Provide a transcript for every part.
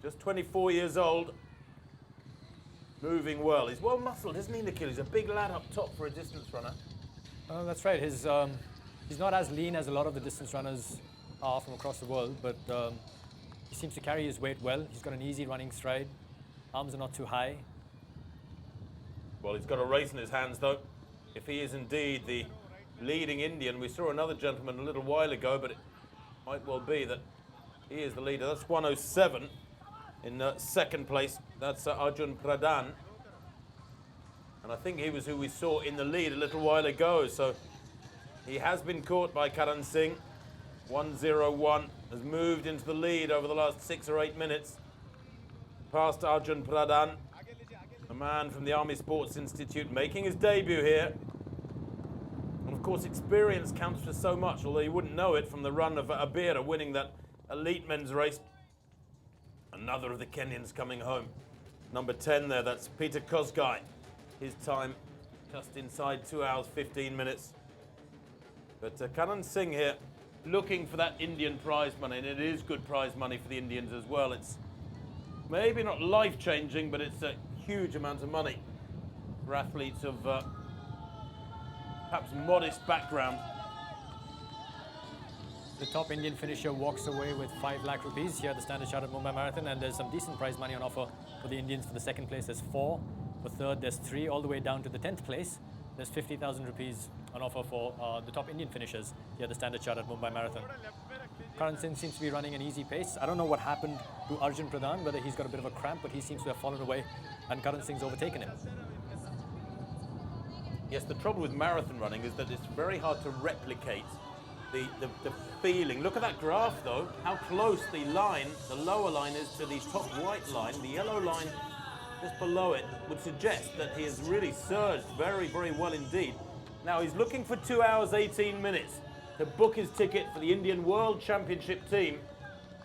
Just 24 years old. Moving well. He's well muscled, isn't he, Nikhil? He's a big lad up top for a distance runner. That's right. He's not as lean as a lot of the distance runners are from across the world, but he seems to carry his weight well. He's got an easy running stride. Arms are not too high. Well, he's got a race in his hands, though. If he is indeed the leading Indian, we saw another gentleman a little while ago, but it might well be that he is the leader. That's 107 in second place. That's Arjun Pradhan. And I think he was who we saw in the lead a little while ago. So he has been caught by Karan Singh. 101 has moved into the lead over the last 6 or 8 minutes. Past Arjun Pradhan, a man from the Army Sports Institute making his debut here. And of course, experience counts for so much, although you wouldn't know it from the run of Abira winning that elite men's race. Another of the Kenyans coming home. Number 10 there, that's Peter Kosgei. His time just inside 2 hours, 15 minutes. But Karan Singh here looking for that Indian prize money, and it is good prize money for the Indians as well. It's maybe not life-changing, but it's a huge amount of money for athletes of perhaps modest background. The top Indian finisher walks away with 5 lakh rupees here at the Standard Chartered Mumbai Marathon, and there's some decent prize money on offer for the Indians. For the second place, there's 4. For third, there's 3, all the way down to the 10th place. There's 50,000 rupees on offer for the top Indian finishers here at the Standard Chartered Mumbai Marathon. Karan Singh seems to be running an easy pace. I don't know what happened to Arjun Pradhan, whether he's got a bit of a cramp, but he seems to have fallen away, and Karan Singh's overtaken him. Yes, the trouble with marathon running is that it's very hard to replicate the feeling. Look at that graph, though, how close the line, the lower line is to the top white line. The yellow line just below it would suggest that he has really surged very, very well indeed. Now, he's looking for 2 hours, 18 minutes to book his ticket for the Indian World Championship team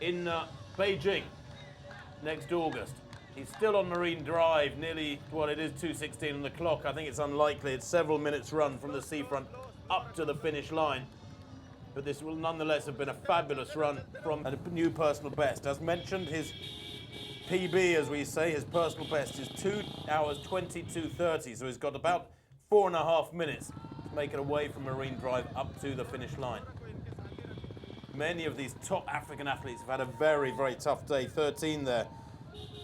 in Beijing next August. He's still on Marine Drive, nearly, well, it is 2:16 on the clock. I think it's unlikely. It's several minutes run from the seafront up to the finish line. But this will nonetheless have been a fabulous run from a new personal best. As mentioned, his PB, as we say, his personal best is 2 hours, 22:30. So he's got about 4.5 minutes to make it away from Marine Drive up to the finish line. Many of these top African athletes have had a very, very tough day. 13 there.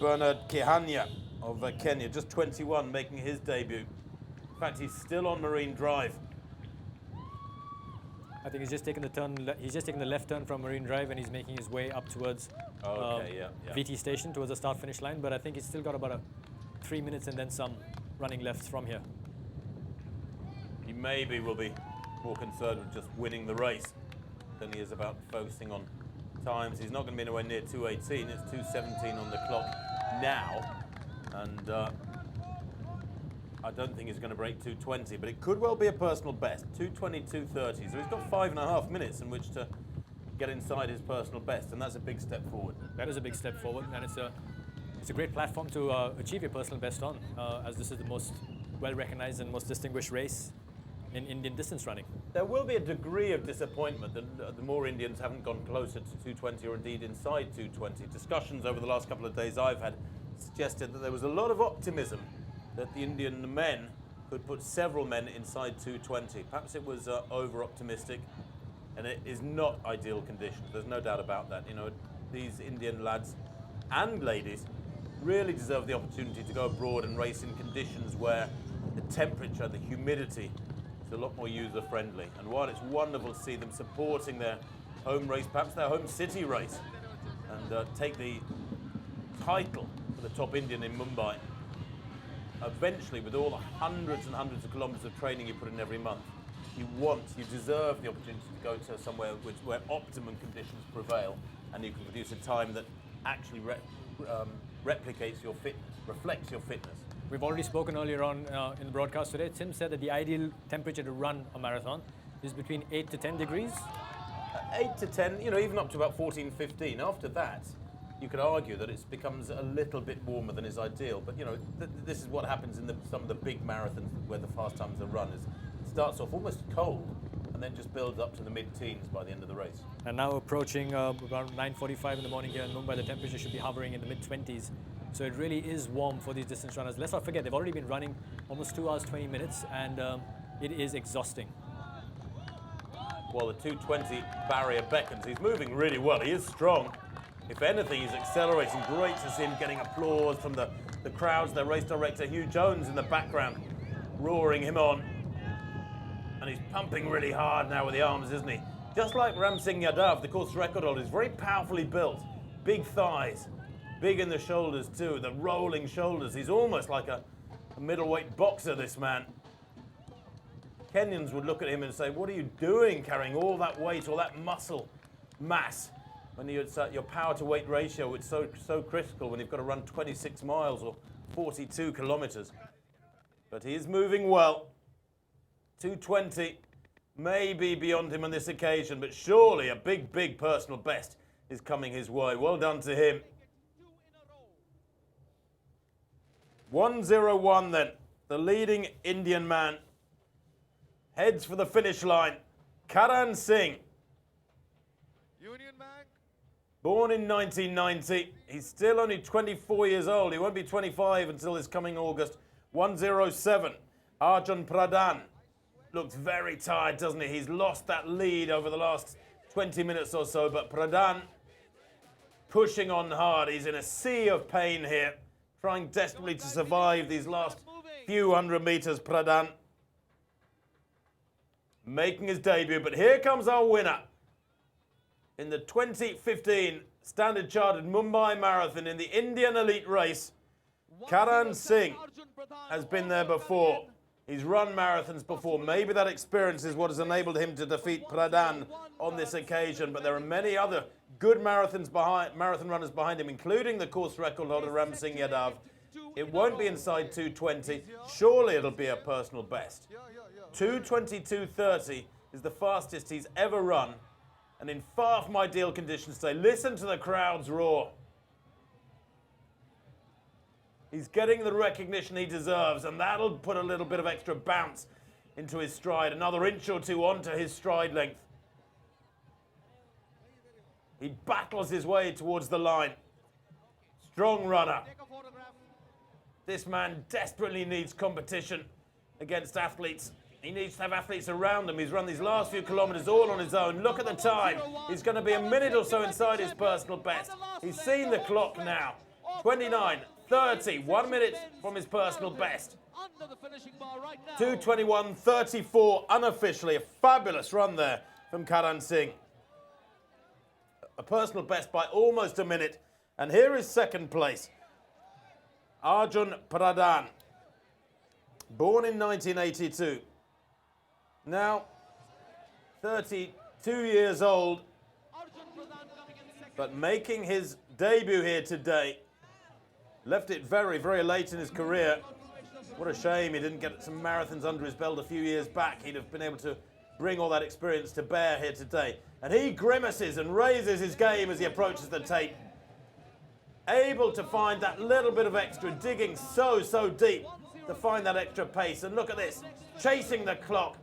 Bernard Kihanya of Kenya, just 21, making his debut. In fact, he's still on Marine Drive. I think he's just taken the turn. He's just taken the left turn from Marine Drive, and he's making his way up towards VT station, towards the start-finish line. But I think he's still got about 3 minutes and then some running left from here. He maybe will be more concerned with just winning the race than he is about focusing on times. He's not going to be anywhere near 2:18. It's 2:17 on the clock now, and I don't think he's going to break 2:20, but it could well be a personal best, 2:22:30. So he's got 5.5 minutes in which to get inside his personal best, and that's a big step forward. That is a big step forward, and it's a great platform to achieve your personal best on, as this is the most well-recognized and most distinguished race in Indian distance running. There will be a degree of disappointment that the more Indians haven't gone closer to 2:20 or indeed inside 2:20. Discussions over the last couple of days I've had suggested that there was a lot of optimism that the Indian men could put several men inside 2:20. Perhaps it was over-optimistic, and it is not ideal conditions. There's no doubt about that. You know, these Indian lads and ladies really deserve the opportunity to go abroad and race in conditions where the temperature, the humidity is a lot more user-friendly. And while it's wonderful to see them supporting their home race, perhaps their home city race, and take the title for the top Indian in Mumbai, eventually, with all the hundreds and hundreds of kilometers of training you put in every month, you deserve the opportunity to go to somewhere where optimum conditions prevail, and you can produce a time that actually replicates your reflects your fitness. We've already spoken earlier on in the broadcast today. Tim said that the ideal temperature to run a marathon is between 8 to 10 degrees. 8 to 10, you know, even up to about 14, 15. After that, you could argue that it becomes a little bit warmer than is ideal. But, you know, this is what happens in some of the big marathons where the fast times are run. It starts off almost cold, and then just builds up to the mid-teens by the end of the race. And now approaching around 9:45 in the morning here in Mumbai, the temperature should be hovering in the mid-20s. So it really is warm for these distance runners. Let's not forget, they've already been running almost 2 hours, 20 minutes, and it is exhausting. Well, the 2:20 barrier beckons. He's moving really well. He is strong. If anything, he's accelerating. Great to see him getting applause from the crowds. Their race director, Hugh Jones, in the background, roaring him on. And he's pumping really hard now with the arms, isn't he? Just like Ram Singh Yadav, the course record holder, is very powerfully built. Big thighs, big in the shoulders too, the rolling shoulders. He's almost like a middleweight boxer, this man. Kenyans would look at him and say, what are you doing carrying all that weight, all that muscle mass? When your power to weight ratio is so critical when you've got to run 26 miles or 42 kilometers. But he is moving well. 2:20 may be beyond him on this occasion, but surely a big personal best is coming his way. Well done to him. 1:01 then. The leading Indian man heads for the finish line. Karan Singh. Union Bank. Born in 1990. He's still only 24 years old. He won't be 25 until this coming August. 1:07. Arjun Pradhan. Looks very tired, doesn't he? He's lost that lead over the last 20 minutes or so, but Pradhan pushing on hard. He's in a sea of pain here, trying desperately to survive these last few hundred meters. Pradhan making his debut, but here comes our winner in the 2015 Standard Chartered Mumbai Marathon in the Indian Elite Race. Karan Singh has been there before. He's run marathons before. Maybe that experience is what has enabled him to defeat Pradhan on this occasion. But there are many other good marathon runners behind him, including the course record holder Ram Singh Yadav. It won't be inside 2:20. Surely it'll be a personal best. 2:22:30 is the fastest he's ever run. And in far from ideal conditions today. Listen to the crowd's roar. He's getting the recognition he deserves, and that'll put a little bit of extra bounce into his stride, another inch or two onto his stride length. He battles his way towards the line. Strong runner. This man desperately needs competition against athletes. He needs to have athletes around him. He's run these last few kilometers all on his own. Look at the time. He's going to be a minute or so inside his personal best. He's seen the clock now. 29:30, 1 minute from his personal best. 2:21:34 unofficially. A fabulous run there from Karan Singh. A personal best by almost a minute. And here is second place. Arjun Pradhan. Born in 1982. Now 32 years old. But making his debut here today. Left it very late in his career. What a shame he didn't get some marathons under his belt a few years back. He'd have been able to bring all that experience to bear here today. And he grimaces and raises his game as he approaches the tape. Able to find that little bit of extra, digging so deep to find that extra pace. And look at this, chasing the clock,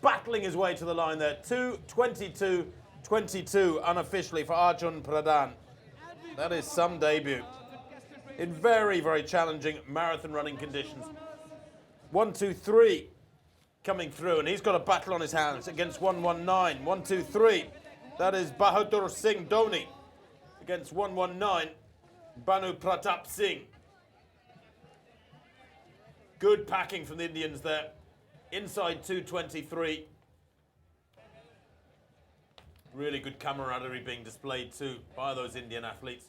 battling his way to the line there. 2:22:22 unofficially for Arjun Pradhan. That is some debut in very challenging marathon running conditions. 1:23 coming through, and he's got a battle on his hands against 1:19. 1:23. That is Bahadur Singh Dhoni against 1:19. Banu Pratap Singh. Good packing from the Indians there. Inside 2:23. Really good camaraderie being displayed too by those Indian athletes.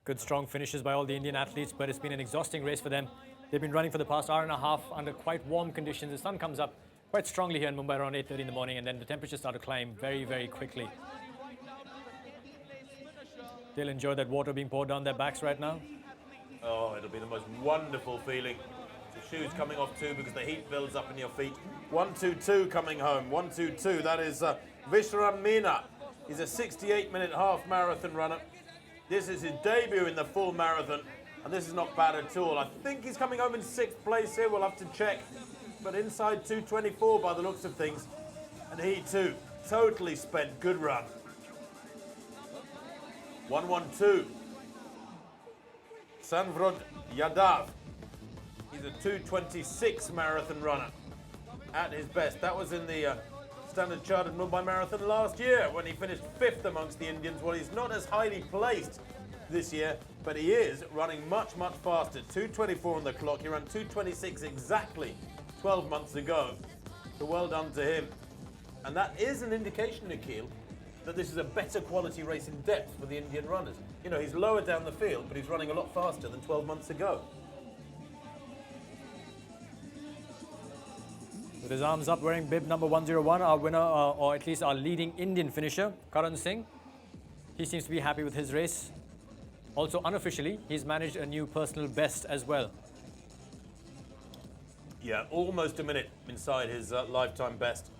Good strong finishes by all the Indian athletes, but it's been an exhausting race for them. They've been running for the past hour and a half under quite warm conditions. The sun comes up quite strongly here in Mumbai around 8:30 in the morning, and then the temperatures start to climb very quickly. They'll enjoy that water being poured down their backs right now. Oh, it'll be the most wonderful feeling. The shoes coming off too because the heat builds up in your feet. 1:22 coming home. 1:22. That is Vishram Meena. He's a 68-minute half marathon runner. This is his debut in the full marathon, and this is not bad at all. I think he's coming home in 6th place here. We'll have to check. But inside 2:24 by the looks of things. And he too, totally spent. Good run. 1-1-2. Sanvrod Yadav. He's a 2:26 marathon runner at his best. That was in the Standard Chartered Mumbai Marathon last year when he finished 5th amongst the Indians. Well, he's not as highly placed this year, but he is running much, much faster. 2:24 on the clock. He ran 2:26 exactly 12 months ago. So well done to him. And that is an indication, Nikhil, that this is a better quality race in depth for the Indian runners. You know, he's lower down the field, but he's running a lot faster than 12 months ago. With his arms up, wearing bib number 101, our winner, or at least our leading Indian finisher, Karan Singh. He seems to be happy with his race. Also, unofficially, he's managed a new personal best as well. Yeah, almost a minute inside his lifetime best.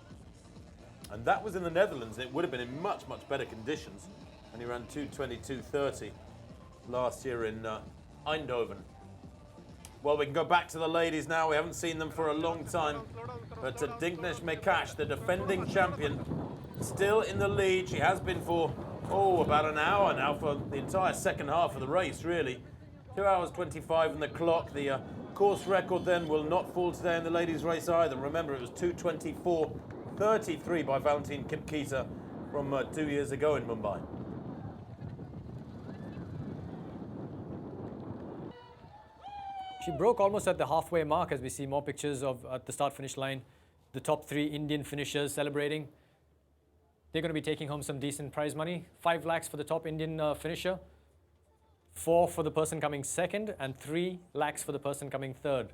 And that was in the Netherlands. It would have been in much, much better conditions. And he ran 2:22.30 last year in Eindhoven. Well, we can go back to the ladies now. We haven't seen them for a long time. But Dignesh Mekash, the defending champion, still in the lead. She has been for, about an hour now, for the entire second half of the race, really. 2 hours 25 on the clock. The course record then will not fall today in the ladies' race either. Remember, it was 2:24.33 by Valentine Kipketer from 2 years ago in Mumbai. She broke almost at the halfway mark as we see more pictures of at the start-finish line. The top 3 Indian finishers celebrating. They're going to be taking home some decent prize money. 5 lakhs for the top Indian finisher, 4 for the person coming second, and 3 lakhs for the person coming third.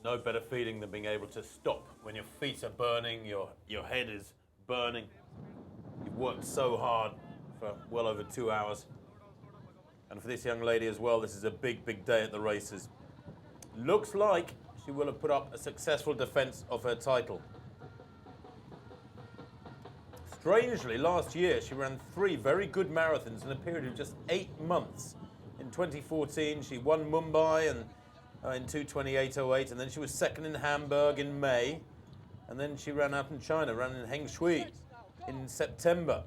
No better feeling than being able to stop when your feet are burning, your head is burning. You've worked so hard for well over 2 hours. And for this young lady as well, this is a big, big day at the races. Looks like she will have put up a successful defense of her title. Strangely, last year she ran 3 very good marathons in a period of just 8 months. In 2014, she won Mumbai and in 2:28.08, and then she was second in Hamburg in May, and then she ran out in China, ran in Hengshui in September,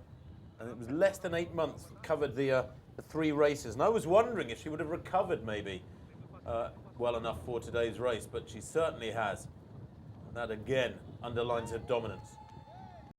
and it was less than 8 months, covered the 3 races. And I was wondering if she would have recovered maybe well enough for today's race, but she certainly has. And that again underlines her dominance.